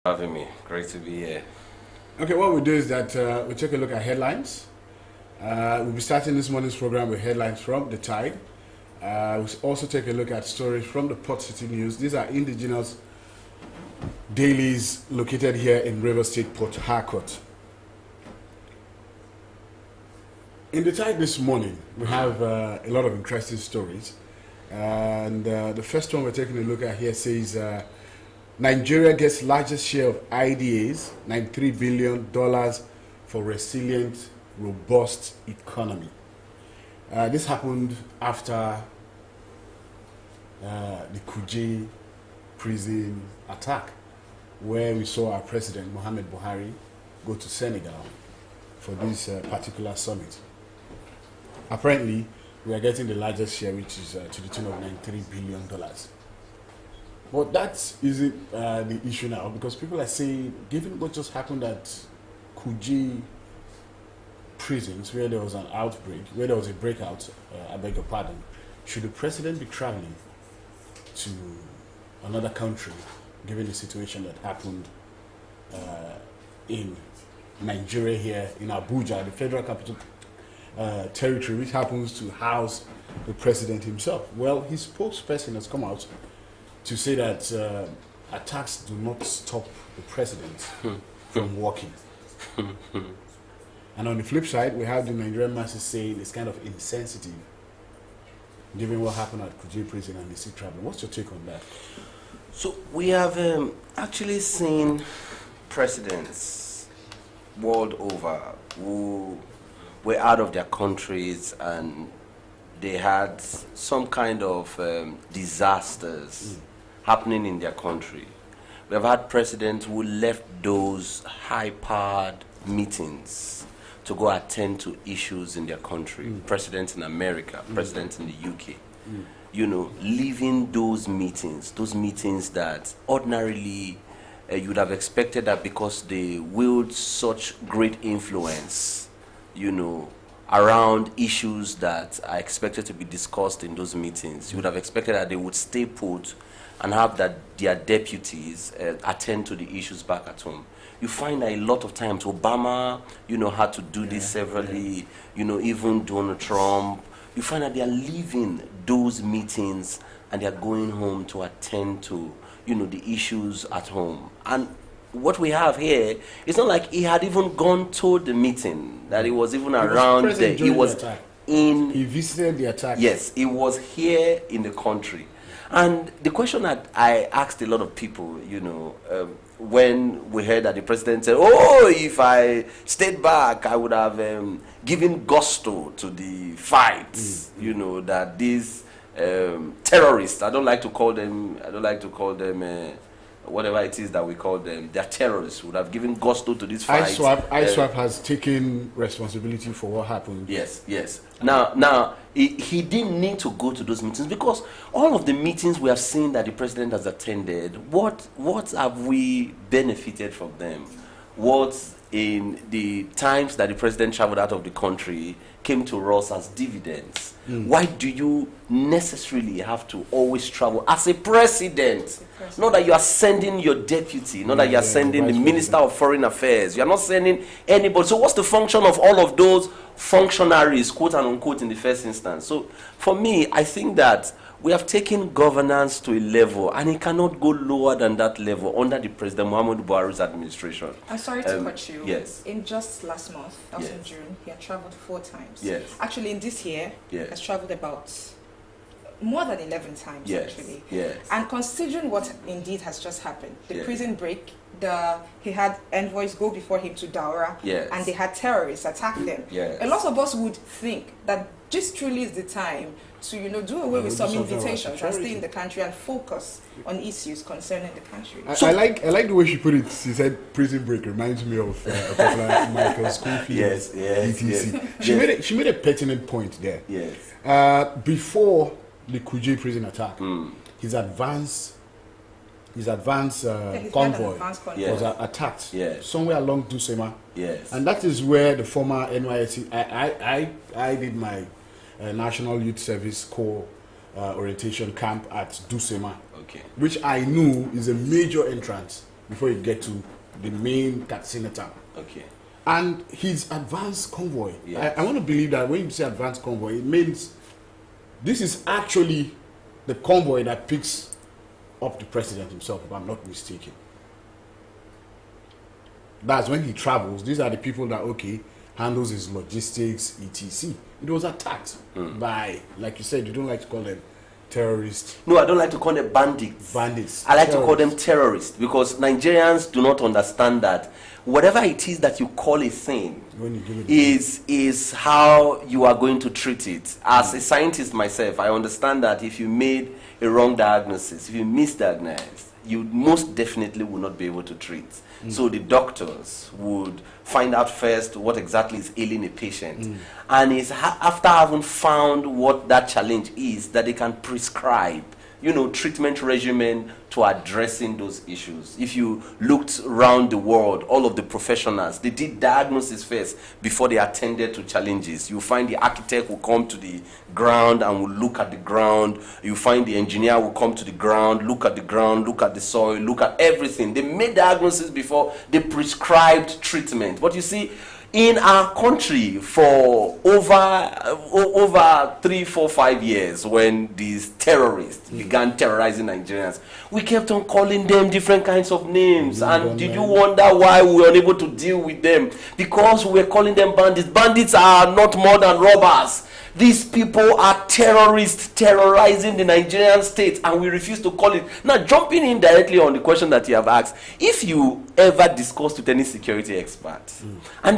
Having me. Great to be here. Okay, what we do is that we take a look at headlines. We'll be starting this morning's program with headlines from The Tide. We'll also take a look at stories from the Port City News. These are indigenous dailies located here in River State, Port Harcourt. In The Tide this morning, we have a lot of interesting stories. And the first one we're taking a look at here says Nigeria gets largest share of IDAs, $93 billion for resilient, robust economy. This happened after the Kuje prison attack, where we saw our president, Mohamed Buhari, go to Senegal for this particular summit. Apparently, we are getting the largest share, which is to the tune of $93 billion. But that isn't the issue now, because people are saying, given what just happened at Kuje prisons, where there was an outbreak, where there was a breakout, I beg your pardon, should the president be traveling to another country, given the situation that happened in Nigeria here, in Abuja, the federal capital territory, which happens to house the president himself? Well, his spokesperson has come out to say that attacks do not stop the president from working. And on the flip side, we have the Nigerian masses saying it's kind of insensitive, given what happened at Kuje prison and the sea travel. What's your take on that? So we have actually seen presidents world over who were out of their countries and they had some kind of disasters happening in their country. We have had presidents who left those high-powered meetings to go attend to issues in their country. Presidents in America, presidents in the UK. You know, leaving those meetings that ordinarily you would have expected that because they wield such great influence, you know, around issues that are expected to be discussed in those meetings. You would have expected that they would stay put and have that their deputies attend to the issues back at home. You find that a lot of times Obama, you know, had to do this severally, you know, even Donald Trump. You find that they are leaving those meetings and they are going home to attend to, you know, the issues at home. And what we have here, it's not like he had even gone to the meeting, that he was even around there. He was in. He visited the attack. Yes, he was here in the country. And the question that I asked a lot of people, you know, when we heard that the president said, oh, if I stayed back, I would have given gusto to the fight, you know, that these terrorists, I don't like to call them whatever it is that we call them, they're terrorists, would have given gusto to this fight. ISWAP has taken responsibility for what happened. Yes. Now he didn't need to go to those meetings, because all of the meetings we have seen that the president has attended, what have we benefited from them? What in the times that the president traveled out of the country came to us as dividends? Why do you necessarily have to always travel as a president? Not that you are sending your deputy, not that you are sending the Minister of Foreign Affairs. You are not sending anybody. So what's the function of all of those functionaries, quote and unquote, in the first instance? So for me, I think that we have taken governance to a level, and it cannot go lower than that level under the President Muhammadu Buhari's administration. I'm sorry to cut you. Yes. In just last month, that was in June, he had traveled 4 times. Yes. Actually, in this year, he has traveled about more than 11 times, actually. Yes. And considering what indeed has just happened, the prison break, he had envoys go before him to Daura, and they had terrorists attack them. A lot of us would think that this truly is the time to, you know, do away with some invitations and stay in the country and focus on issues concerning the country. I like the way she put it. She said prison break reminds me of a popular Michael Schofield. Yes. She made a pertinent point there. Yes. Before the Kuje prison attack, his advance convoy was attacked somewhere along Dusema. And that is where the former NYSC, I did my National Youth Service Corps orientation camp at Dusema, which I knew is a major entrance before you get to the main Katsina town. Okay. And his advanced convoy, yes. I want to believe that when you say advanced convoy, it means this is actually the convoy that picks up the president himself, if I'm not mistaken. That's when he travels. These are the people that, okay, handles his logistics, etc. It was attacked by, like you said, you don't like to call them terrorists. No, I don't like to call them bandits. Bandits. I like to call them terrorists because Nigerians do not understand that whatever it is that you call a thing is how you are going to treat it. As a scientist myself, I understand that if you made a wrong diagnosis, if you misdiagnosed, you most definitely will not be able to treat. So the doctors would find out first what exactly is ailing a patient. And it's after having found what that challenge is that they can prescribe, treatment regimen to addressing those issues. If you looked around the world, all of the professionals, they did diagnosis first before they attended to challenges. You find the architect will come to the ground and will look at the ground. You find the engineer will come to the ground, look at the ground, look at the soil, look at everything. They made diagnosis before they prescribed treatment. But you see, in our country for over 3, 4, 5 years, when these terrorists began terrorizing Nigerians, we kept on calling them different kinds of names. And did you wonder why we were unable to deal with them? Because we were calling them bandits. Bandits are not more than robbers. These people are terrorists terrorizing the Nigerian state, and we refuse to call it. Now, jumping in directly on the question that you have asked, if you ever discussed with any security expert, and